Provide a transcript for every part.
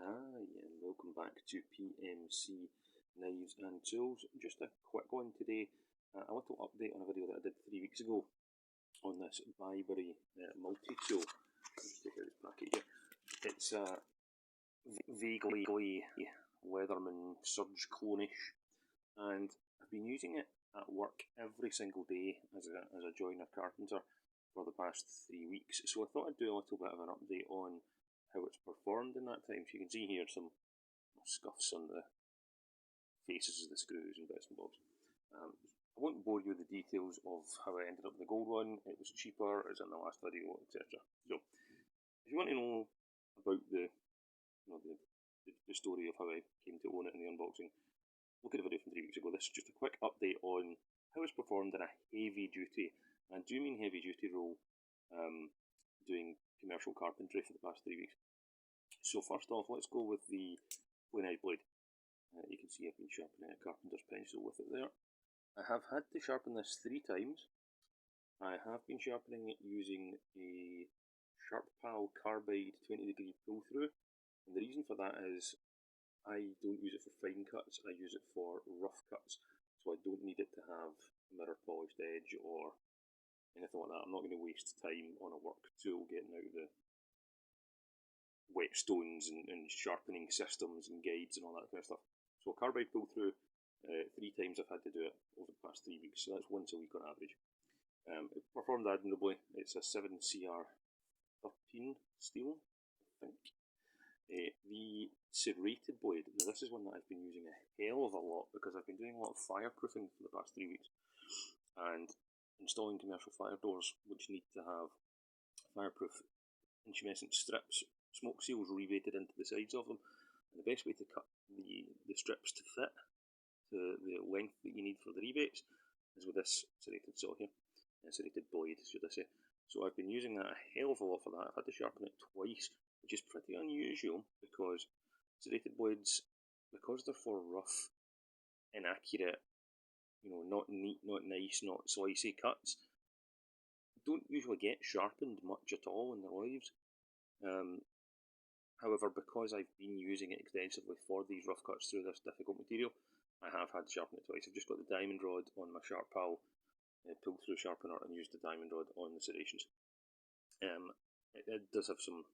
Hi, and welcome back to PMC Knives and Tools. Just a quick one today, a little update on a video that I did 3 weeks ago on this Bibury multi-tool. Let's take out this package here. It's a vaguely Leatherman Surge clone-ish, and I've been using it at work every single day as a joiner carpenter for the past 3 weeks. So I thought I'd do a little bit of an update on how it's performed in that time. So you can see here some scuffs on the faces of the screws and bits and bobs. I won't bore you with the details of how I ended up with the gold one. It was cheaper, as in the last video, etc. So if you want to know about the story of how I came to own it in the unboxing, look at the video from 3 weeks ago. This is just a quick update on how it's performed in a heavy duty, and I do mean heavy duty role, doing commercial carpentry for the past 3 weeks. So first off, let's go with the plain edge blade. You can see I've been sharpening a carpenter's pencil with it there. I have had to sharpen this 3 times. I have been sharpening it using a Sharp Pal carbide 20-degree pull through, and the reason for that is I don't use it for fine cuts, I use it for rough cuts, so I don't need it to have a mirror polished edge or anything like that. I'm not going to waste time on a work tool getting out the whetstones and sharpening systems and guides and all that kind of stuff. So carbide pull through, 3 times I've had to do it over the past 3 weeks, so that's once a week on average. It performed admirably. It's a 7CR13 steel, I think. The serrated blade, now this is one that I've been using a hell of a lot because I've been doing a lot of fireproofing for the past 3 weeks and installing commercial fire doors which need to have fireproof intumescent strips, smoke seals rebated into the sides of them. And the best way to cut the strips to fit to the length that you need for the rebates is with this serrated saw here, serrated blade should I say. So I've been using that a hell of a lot for that. I've had to sharpen it twice, which is pretty unusual because serrated blades, because they're for rough, inaccurate, not neat, not nice, not slicey cuts, don't usually get sharpened much at all in their lives. However, because I've been using it extensively for these rough cuts through this difficult material, I have had to sharpen it twice. I've just got the diamond rod on my Sharp Pal pull-through sharpener and used the diamond rod on the serrations. It does have some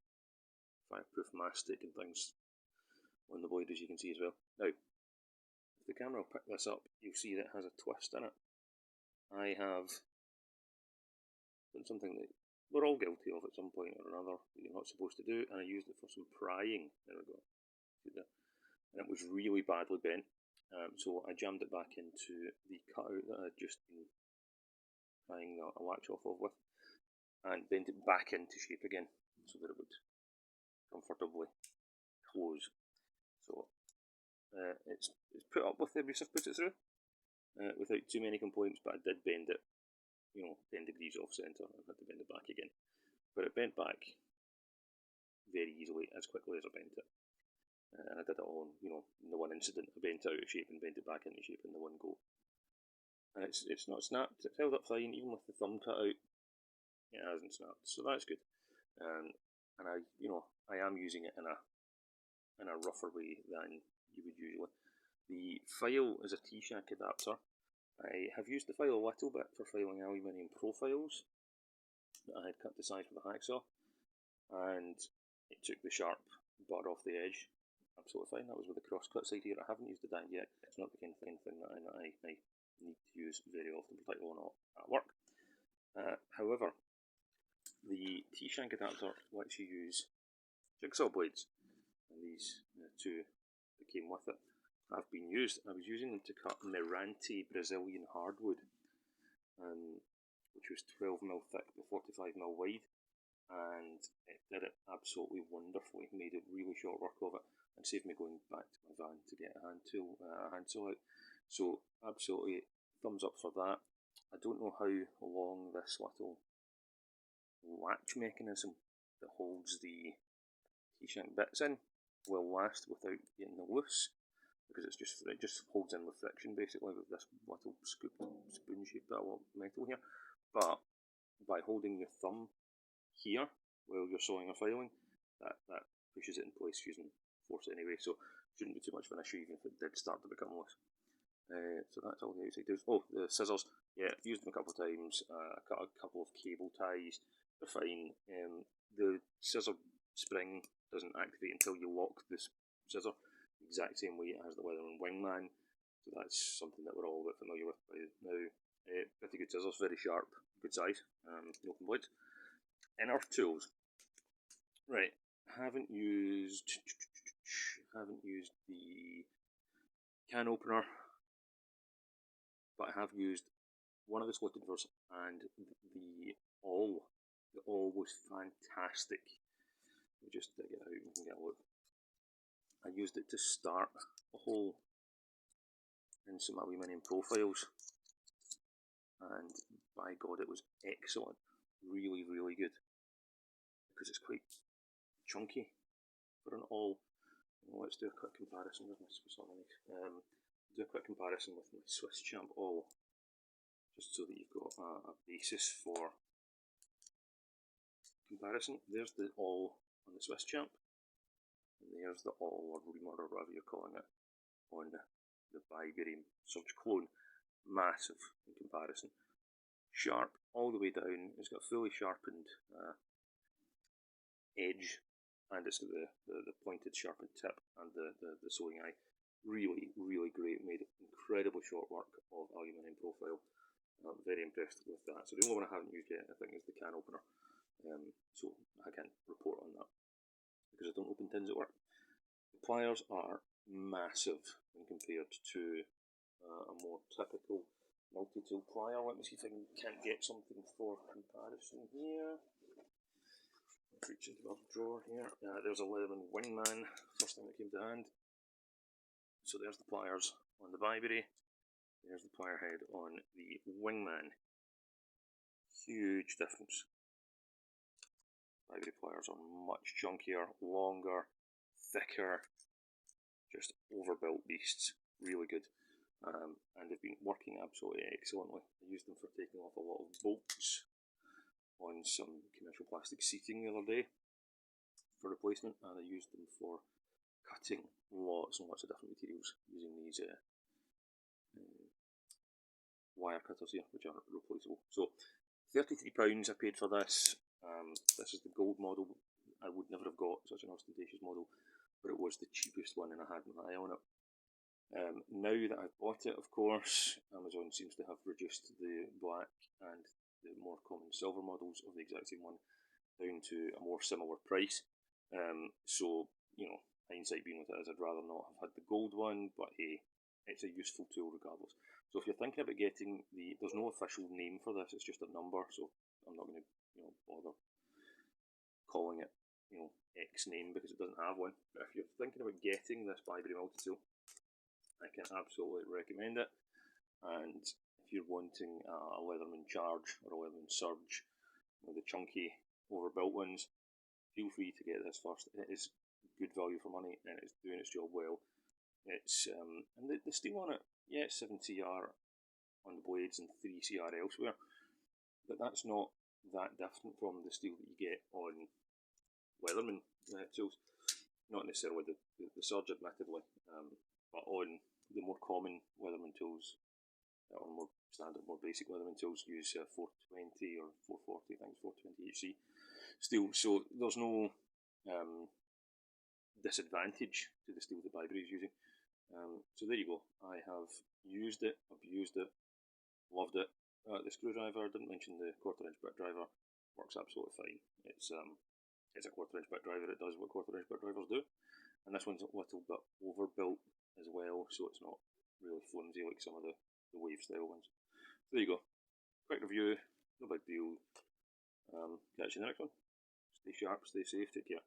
fireproof mastic and things on the blade, as you can see as well. Now, if the camera will pick this up, you'll see that it has a twist in it. I have done something that we're all guilty of at some point or another that you're not supposed to do, and I used it for some prying. There we go. See there? And it was really badly bent, so I jammed it back into the cutout that I'd just been prying a latch off of with, and bent it back into shape again so that it would comfortably close. So it's put up with the abuse I've put it through without too many complaints, but I did bend it 10 degrees off centre. I've had to bend it back again, but it bent back very easily, as quickly as I bent it, and I did it all in the one incident. I bent it out of shape and bent it back into shape in the one go, and it's not snapped. It's held up fine, even with the thumb cut out. It hasn't snapped, so that's good. And I am using it in a rougher way than you would usually. The file is a T-shank adapter. I have used the file a little bit for filing aluminium profiles that I had cut to size with a hacksaw, and it took the sharp butt off the edge absolutely fine. That was with the cross-cut side here. I haven't used the dang yet. It's not the kind of thing that I need to use very often, particularly not at work. However, the T-shank adapter lets you use jigsaw blades, and these two that came with it have been used. I was using them to cut Mirante Brazilian hardwood, which was 12mm thick by 45mm wide, and it did it absolutely wonderfully. Made a really short work of it and saved me going back to my van to get a handsaw out. So absolutely thumbs up for that. I don't know how long this little latch mechanism that holds the T-shank bits in will last without getting loose, because it just holds in with friction basically with this little scooped spoon-shaped bit of metal here. But by holding your thumb here while you're sawing or filing, that pushes it in place, force it anyway, so shouldn't be too much of an issue even if it did start to become loose. So that's all the outside does. Oh, the scissors, yeah, I've used them a couple of times. I cut a couple of cable ties, they're fine. The scissor spring doesn't activate until you lock the scissor, the exact same way as the Leatherman Wingman, so that's something that we're all a bit familiar with by now. Pretty good scissors, very sharp, good size, no complaints. Inner tools, right, haven't used the can opener, but I have used one of the slotted drawers and the awl. The awl was fantastic. Let me just dig it out and we can get a look. I used it to start a hole in some aluminium profiles, and by God, it was excellent. Really, really good, because it's quite chunky for an awl. Let's do a quick comparison with my do a quick comparison with my Swiss Champ awl, just so that you've got a basis for comparison. There's the awl on the Swiss Champ, and there's the awl or reamer or whatever you're calling it on the Bibury Surge clone. Massive in comparison. Sharp all the way down. It's got a fully sharpened edge, and it's got the pointed sharpened tip and the sewing eye. Really, really great. Made incredibly short work of aluminium profile. I'm very impressed with that. So the only one I haven't used yet, I think, is the can opener. So I can't report on that because I don't open tins at work. The pliers are massive when compared to a more typical multi-tool plier. Let me see if I can't get something for comparison here. Let's reach into my drawer here. There's a Leatherman Wingman, first thing that came to hand. So there's the pliers on the Bibury. There's the plier head on the Wingman. Huge difference. Bibury pliers are much chunkier, longer, thicker, just overbuilt beasts. Really good. And they've been working absolutely excellently. I used them for taking off a lot of bolts on some commercial plastic seating the other day for replacement, and I used them for cutting lots and lots of different materials using these wire cutters here, which are replaceable. So £33 I paid for this. This is the gold model. I would never have got such an ostentatious model, but it was the cheapest one and I had my eye on it. Now that I've bought it, of course, Amazon seems to have reduced the black and the more common silver models of the exact same one down to a more similar price. So, you know, hindsight being with it, as I'd rather not have had the gold one, but hey, it's a useful tool regardless. So if you're thinking about getting there's no official name for this, it's just a number, so I'm not going to, bother calling it, X name because it doesn't have one. But if you're thinking about getting this Bibury Multitool, I can absolutely recommend it. And if you're wanting a Leatherman Charge or a Leatherman Surge, the chunky, overbuilt ones, feel free to get this first. It is good value for money and it's doing its job well. It's and the steel on it, yeah, it's 7CR on the blades and 3CR elsewhere, but that's not that different from the steel that you get on Leatherman tools. Not necessarily the Surge, admittedly, but on the more common Leatherman tools, or more standard, more basic Leatherman tools, use 420 or 440, I think it's 420 HC steel. So there's no disadvantage to the steel that Bibury is using. So there you go. I have used it, abused it, loved it. The screwdriver, I didn't mention the 1/4 inch bit driver, works absolutely fine. It's a 1/4 inch bit driver, it does what 1/4 inch bit drivers do. And this one's a little bit overbuilt as well, so it's not really flimsy like some of the wave style ones. So there you go. Quick review, no big deal. Catch you in the next one. Stay sharp, stay safe, take care.